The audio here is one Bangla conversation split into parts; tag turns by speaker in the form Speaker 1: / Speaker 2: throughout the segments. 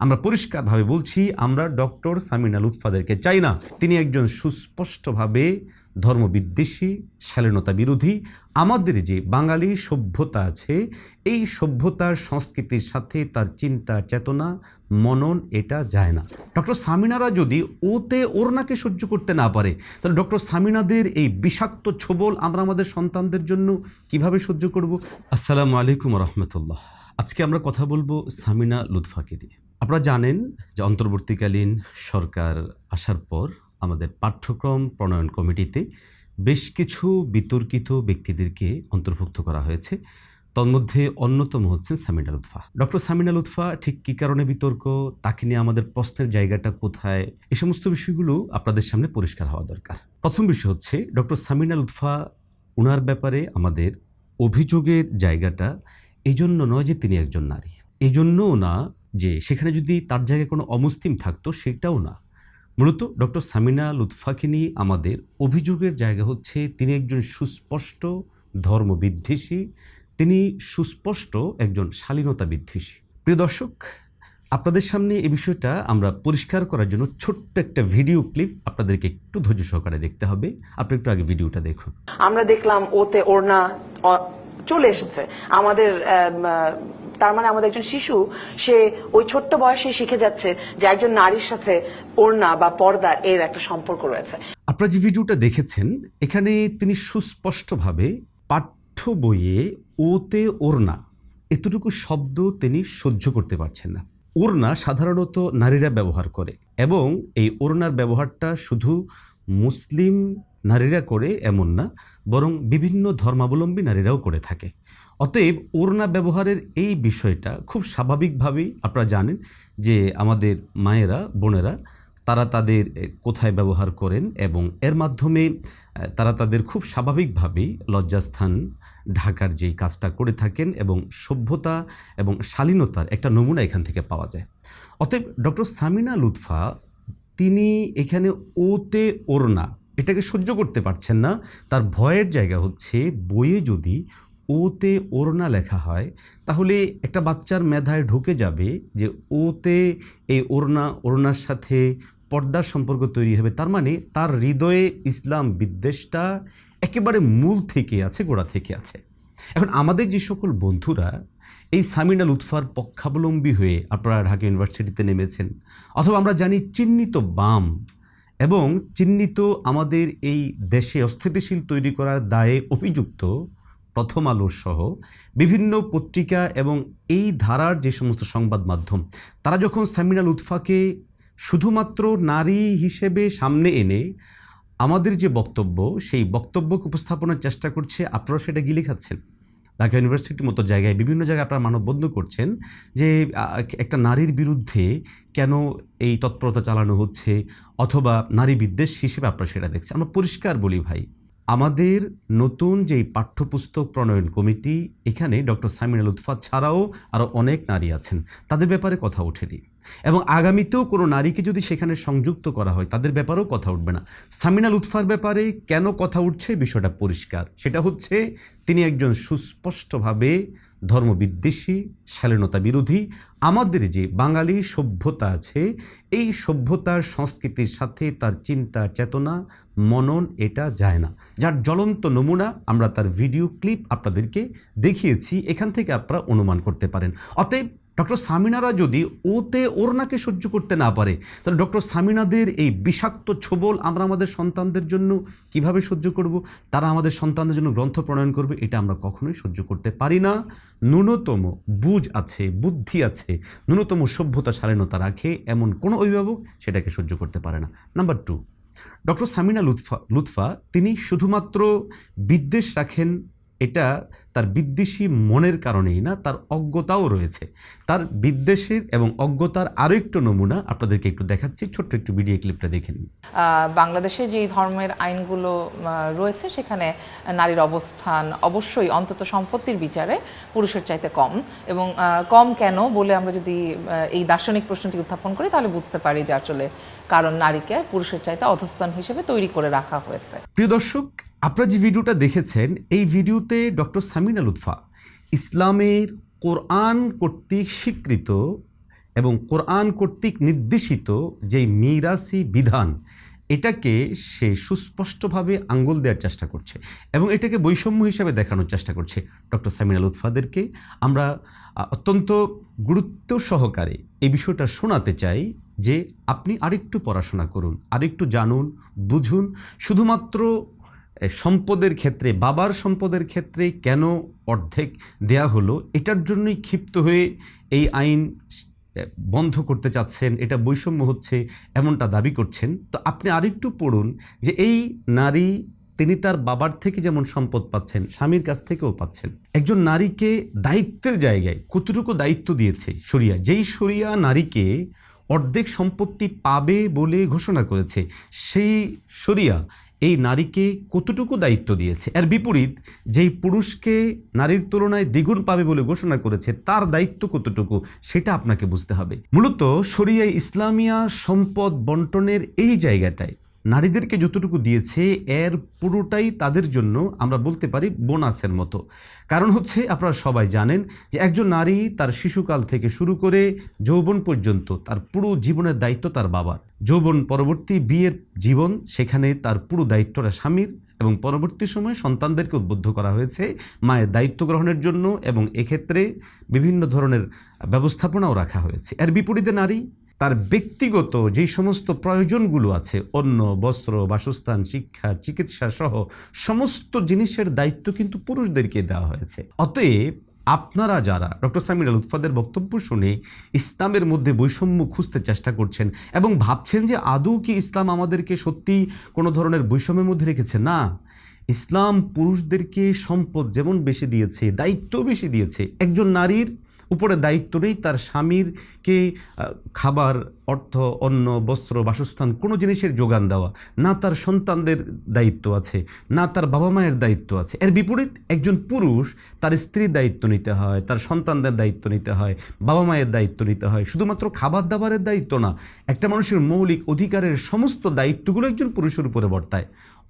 Speaker 1: আমরা পরিষ্কারভাবে বলছি, আমরা ডক্টর সামিনা লুৎফাদেরকে চাই না। তিনি একজন সুস্পষ্টভাবে ধর্মবিদ্বেষী, শালীনতা বিরোধী। আমাদের যে বাঙালি সভ্যতা আছে, এই সভ্যতার সংস্কৃতির সাথে তার চিন্তা চেতনা মনন এটা যায় না। ডক্টর সামিনারা যদি ওরনাকে সহ্য করতে না পারে, তাহলে ডক্টর সামিনাদের এই বিষাক্ত ছোবল আমরা আমাদের সন্তানদের জন্য কিভাবে সহ্য করব? আসসালামু আলাইকুম রহমতুল্লাহ। আজকে আমরা কথা বলবো সামিনা লুৎফাকে নিয়ে। আপনারা জানেন যে অন্তর্বর্তীকালীন সরকার আসার পর আমাদের পাঠ্যক্রম প্রণয়ন কমিটিতে বেশ কিছু বিতর্কিত ব্যক্তিদেরকে অন্তর্ভুক্ত করা হয়েছে। তন্মধ্যে অন্যতম হচ্ছেন সামিনা লুৎফা। ডক্টর সামিনা লুৎফা ঠিক কী কারণে বিতর্ক, তাকে নিয়ে আমাদের প্রশ্নের জায়গাটা কোথায়, এই সমস্ত বিষয়গুলো আপনাদের সামনে পরিষ্কার হওয়া দরকার। প্রথম বিষয় হচ্ছে, ডক্টর সামিনা লুৎফা ওনার ব্যাপারে আমাদের অভিযোগের জায়গাটা এই জন্য নয় যে তিনি একজন নারী, এই জন্যও না যে সেখানে যদি তার জায়গায় কোনো অমুসলিম থাকতো, সেটাও না। মূলত ডক্টর সামিনা লুৎফাকে নিয়ে আমাদের অভিযোগের জায়গা হচ্ছে তিনি একজন সুস্পষ্ট ধর্মবিদ্বেষী, তিনি সুস্পষ্ট একজন শালীনতা বিদ্বেষী। প্রিয় দর্শক, আপনাদের সামনে এই বিষয়টা আমরা পরিষ্কার করার জন্য ছোট্ট একটা ভিডিও ক্লিপ আপনাদেরকে একটু ধৈর্য সহকারে দেখতে হবে। আপনি একটু আগে ভিডিওটা দেখুন।
Speaker 2: আমরা দেখলাম ওতে ওড়না চলে এসেছে আমাদের, তার মানে আমাদের একজন শিশু, সে ওই ছোট্ট বয়সে শিখে যাচ্ছে যে একজন নারীর সাথে ওড়না বা পর্দা এর একটা সম্পর্ক রয়েছে।
Speaker 1: আপনারা যে ভিডিওটা দেখেছেন, এখানে তিনি সুস্পষ্টভাবে পাঠ্য বইয়ে ওতে ওড়না এতটুকু শব্দ তিনি সহ্য করতে পারছেন না। ওড়না সাধারণত নারীরা ব্যবহার করে, এবং এই ওড়নার ব্যবহারটা শুধু মুসলিম নারীরা করে এমন না, বরং বিভিন্ন ধর্মাবলম্বী নারীরাও করে থাকে। অতএব ওড়না ব্যবহারের এই বিষয়টা খুব স্বাভাবিকভাবেই আপনারা জানেন যে আমাদের মায়েরা, বোনেরা, তারা তাদের কোথায় ব্যবহার করেন, এবং এর মাধ্যমে তারা তাদের খুব স্বাভাবিকভাবেই লজ্জাস্থান ঢাকার যেই কাজটা করে থাকেন, এবং সভ্যতা এবং শালীনতার একটা নমুনা এখান থেকে পাওয়া যায়। অতএব ডক্টর সামিনা লুৎফা তিনি এখানে ওতে ওড়না এটাকে সহ্য করতে পারছেন না। তার ভয়ের জায়গা হচ্ছে, বইয়ে যদি ওতে ওড়না লেখা হয়, তাহলে একটা বাচ্চার মেধায় ঢুকে যাবে যে ওতে এই ওড়নার সাথে পর্দার সম্পর্ক তৈরি হবে। তার মানে তার হৃদয়ে ইসলাম বিদ্বেষটা একেবারে মূল থেকে আছে, গোড়া থেকে আছে। এখন আমাদের যে সকল বন্ধুরা এই সামিনা লুৎফার পক্ষাবলম্বী হয়ে আপনারা ঢাকা ইউনিভার্সিটিতে নেমেছেন, অথবা আমরা জানি চিহ্নিত বাম এবং চিহ্নিত আমাদের এই দেশে অস্থিতিশীল তৈরি করার দায়ে অভিযুক্ত প্রথম আলো সহ বিভিন্ন পত্রিকা এবং এই ধারার যে সমস্ত সংবাদ মাধ্যম, তারা যখন সামিনা লুৎফাকে শুধুমাত্র নারী হিসেবে সামনে এনে আমাদের যে বক্তব্য, সেই বক্তব্যকে উপস্থাপনের চেষ্টা করছে, আপনারা সেটা গিলে খাচ্ছেন। ঢাকা ইউনিভার্সিটির মতো জায়গায় বিভিন্ন জায়গায় আপনারা মানববন্ধন করছেন যে একটা নারীর বিরুদ্ধে কেন এই তৎপরতা চালানো হচ্ছে, অথবা নারী বিদ্বেষ হিসেবে আপনারা সেটা দেখছেন। আমরা পরিষ্কার বলি ভাই, আমাদের নতুন যেই পাঠ্যপুস্তক প্রণয়ন কমিটি, এখানে ডক্টর সামিনা লুৎফা ছাড়াও আরও অনেক নারী আছেন, তাদের ব্যাপারে কথা ওঠেনি, এবং আগামীতেও কোনো নারীকে যদি সেখানে সংযুক্ত করা হয় তাদের ব্যাপারেও কথা উঠবে না। সামিনা লুৎফার ব্যাপারে কেন কথা উঠছে বিষয়টা পরিষ্কার, সেটা হচ্ছে তিনি একজন সুস্পষ্টভাবে ধর্মবিদ্বেষী, শালীনতা বিরোধী। আমাদের যে বাঙালি সভ্যতা আছে, এই সভ্যতার সংস্কৃতির সাথে তার চিন্তা চেতনা মনন এটা যায় না, যার জ্বলন্ত নমুনা আমরা তার ভিডিও ক্লিপ আপনাদেরকে দেখিয়েছি। এখান থেকে আপনারা অনুমান করতে পারেন। অতএব ডক্টর সামিনারা যদি ওতে ওড়নাকে সহ্য করতে না পারে, তাহলে ডক্টর সামিনাদের এই বিষাক্ত ছোবল আমরা আমাদের সন্তানদের জন্য কিভাবে সহ্য করব? তারা আমাদের সন্তানদের জন্য গ্রন্থ প্রণয়ন করবে, এটা আমরা কখনোই সহ্য করতে পারি না। ন্যূনতম বুঝ আছে, বুদ্ধি আছে, ন্যূনতম সভ্যতা শালীনতা রাখে এমন কোনো অভিভাবক সেটাকে সহ্য করতে পারে না। নাম্বার 2, ডক্টর সামিনা লুৎফা তিনি শুধুমাত্র বিদ্বেষ রাখেন, এটা তার বিদ্বেষী মনের কারণেই না, তার অজ্ঞতাও রয়েছে। তার বিদ্বেষের এবং অজ্ঞতার আরও একটু নমুনা আপনাদেরকে একটু দেখাচ্ছি, ছোট্ট একটু ভিডিও ক্লিপটা দেখে নিন।
Speaker 3: বাংলাদেশে যে ধর্মের আইনগুলো রয়েছে, সেখানে নারীর অবস্থান অবশ্যই অন্তত সম্পত্তির বিচারে পুরুষের চাইতে কম, এবং কম কেন বলে আমরা যদি এই দার্শনিক প্রশ্নটি উত্থাপন করি, তাহলে বুঝতে পারি যে আসলে কারণ নারীকে পুরুষের চাইতে অধস্তন হিসেবে তৈরি করে রাখা হয়েছে।
Speaker 1: প্রিয় দর্শক, আপনারা যে ভিডিওটা দেখেছেন, এই ভিডিওতে ডক্টর সামিনা লুৎফা ইসলামের কোরআন কর্তৃক স্বীকৃত এবং কোরআন কর্তৃক নির্দেশিত যে মিরাসি বিধান, এটাকে সে সুস্পষ্টভাবে আঙ্গুল দেওয়ার চেষ্টা করছে এবং এটাকে বৈষম্য হিসাবে দেখানোর চেষ্টা করছে। ডক্টর সামিনা লুৎফাদেরকে আমরা অত্যন্ত গুরুত্ব সহকারে এই বিষয়টা শোনাতে চাই যে আপনি আরেকটু পড়াশোনা করুন, আরেকটু জানুন, বুঝুন। শুধুমাত্র সম্পদের ক্ষেত্রে, বাবার সম্পদের ক্ষেত্রে কেন অর্ধেক দেয়া হলো, এটার জন্যই ক্ষিপ্ত হয়ে এই আইন বন্ধ করতে চাচ্ছেন, এটা বৈষম্য হচ্ছে এমনটা দাবি করছেন। তো আপনি আরেকটু পড়ুন যে এই নারী, তিনি তার বাবার থেকে যেমন সম্পদ পাচ্ছেন, স্বামীর কাছ থেকেও পাচ্ছেন। একজন নারীকে দায়িত্বের জায়গায় কতটুকু দায়িত্ব দিয়েছে শরিয়া, যেই শরিয়া নারীকে অর্ধেক সম্পত্তি পাবে বলে ঘোষণা করেছে, সেই শরিয়া এই নারীকে কতটুকু দায়িত্ব দিয়েছে। এর বিপরীত যেই পুরুষকে নারীর তুলনায় দ্বিগুণ পাবে বলে ঘোষণা করেছে, তার দায়িত্ব কতটুকু সেটা আপনাকে বুঝতে হবে। মূলত শরিয়া ইসলামিয়া সম্পদ বন্টনের এই জায়গাটায় নারীদেরকে যতটুকু দিয়েছে, এর পুরোটাই তাদের জন্য আমরা বলতে পারি বোনাসের মতো। কারণ হচ্ছে, আপনারা সবাই জানেন যে একজন নারী তার শিশুকাল থেকে শুরু করে যৌবন পর্যন্ত তার পুরো জীবনের দায়িত্ব তার বাবার। যৌবন পরবর্তী বিয়ের জীবন, সেখানে তার পুরো দায়িত্বটা স্বামীর, এবং পরবর্তী সময়ে সন্তানদেরকে উদ্বুদ্ধ করা হয়েছে মায়ের দায়িত্ব গ্রহণের জন্য, এবং এক্ষেত্রে বিভিন্ন ধরনের ব্যবস্থাপনাও রাখা হয়েছে। এর বিপরীতে নারী তার ব্যক্তিগত যেই সমস্ত প্রয়োজনগুলো আছে, অন্ন, বস্ত্র, বাসস্থান, শিক্ষা, চিকিৎসা সহ সমস্ত জিনিসের দায়িত্ব কিন্তু পুরুষদেরকে দেওয়া হয়েছে। অতএব আপনারা যারা ডক্টর সামিনা লুৎফাদের বক্তব্য শুনে ইসলামের মধ্যে বৈষম্য খুঁজতে চেষ্টা করছেন এবং ভাবছেন যে আদৌ কি ইসলাম আমাদেরকে সত্যি কোনো ধরনের বৈষম্যের মধ্যে রেখেছে, না, ইসলাম পুরুষদেরকে সম্পদ যেমন বেশি দিয়েছে, দায়িত্ব বেশি দিয়েছে। একজন নারীর উপরে দায়িত্ব নেই তার স্বামীরকে খাবার, অর্থ, অন্ন, বস্ত্র, বাসস্থান কোনো জিনিসের যোগান দেওয়া, না তার সন্তানদের দায়িত্ব আছে, না তার বাবা মায়ের দায়িত্ব আছে। এর বিপরীত একজন পুরুষ তার স্ত্রীর দায়িত্ব নিতে হয়, তার সন্তানদের দায়িত্ব নিতে হয়, বাবা মায়ের দায়িত্ব নিতে হয়। শুধুমাত্র খাবার দাবারের দায়িত্ব না, একটা মানুষের মৌলিক অধিকারের সমস্ত দায়িত্বগুলো একজন পুরুষের উপরে বর্তায়।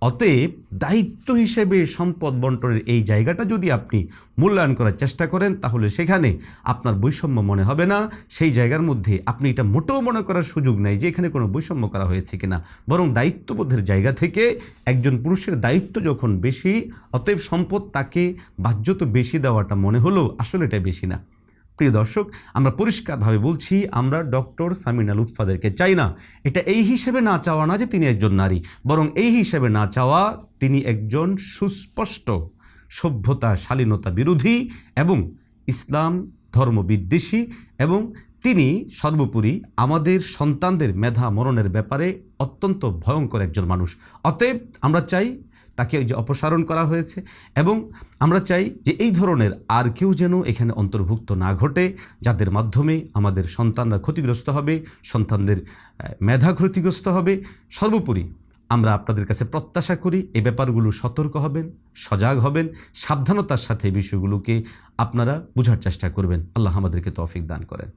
Speaker 1: অতএব দায়িত্ব হিসেবে সম্পদ বন্টনের এই জায়গাটা যদি আপনি মূল্যায়ন করার চেষ্টা করেন, তাহলে সেখানে আপনার বৈষম্য মনে হবে না। সেই জায়গার মধ্যে আপনি এটা মোটেও মনে করার সুযোগ নেই যে এখানে কোনো বৈষম্য করা হয়েছে কিনা, বরং দায়িত্ববোধের জায়গা থেকে একজন পুরুষের দায়িত্ব যখন বেশি, অতএব সম্পদ তাকে বাহ্যত বেশি দেওয়াটা মনে হলো আসলে এটা বেশি না। প্রিয় দর্শক, আমরা পরিষ্কারভাবে বলছি, আমরা ডক্টর সামিনা লুৎফাদেরকে চাই না। এটা এই হিসেবে না চাওয়া না যে তিনি একজন নারী, বরং এই হিসেবে না চাওয়া তিনি একজন সুস্পষ্ট সভ্যতা, শালীনতা বিরোধী এবং ইসলাম ধর্ম বিদ্বেষী, এবং তিনি সর্বোপরি আমাদের সন্তানদের মেধা মরণের ব্যাপারে অত্যন্ত ভয়ঙ্কর একজন মানুষ। অতএব আমরা চাই তাকে যে অপসারণ করা হয়েছে, এবং আমরা চাই যে এই ধরনের আর কেউ যেন এখানে অন্তর্ভুক্ত না ঘটে, যাদের মাধ্যমে আমাদের সন্তানরা ক্ষতিগ্রস্ত হবে, সন্তানদের মেধা ক্ষতিগ্রস্ত হবে। সর্বোপরি আমরা আপনাদের কাছে প্রত্যাশা করি এই ব্যাপারগুলো সতর্ক হবেন, সজাগ হবেন, সাবধানতার সাথে বিষয়গুলোকে আপনারা বোঝার চেষ্টা করবেন। আল্লাহ আমাদেরকে তৌফিক দান করেন।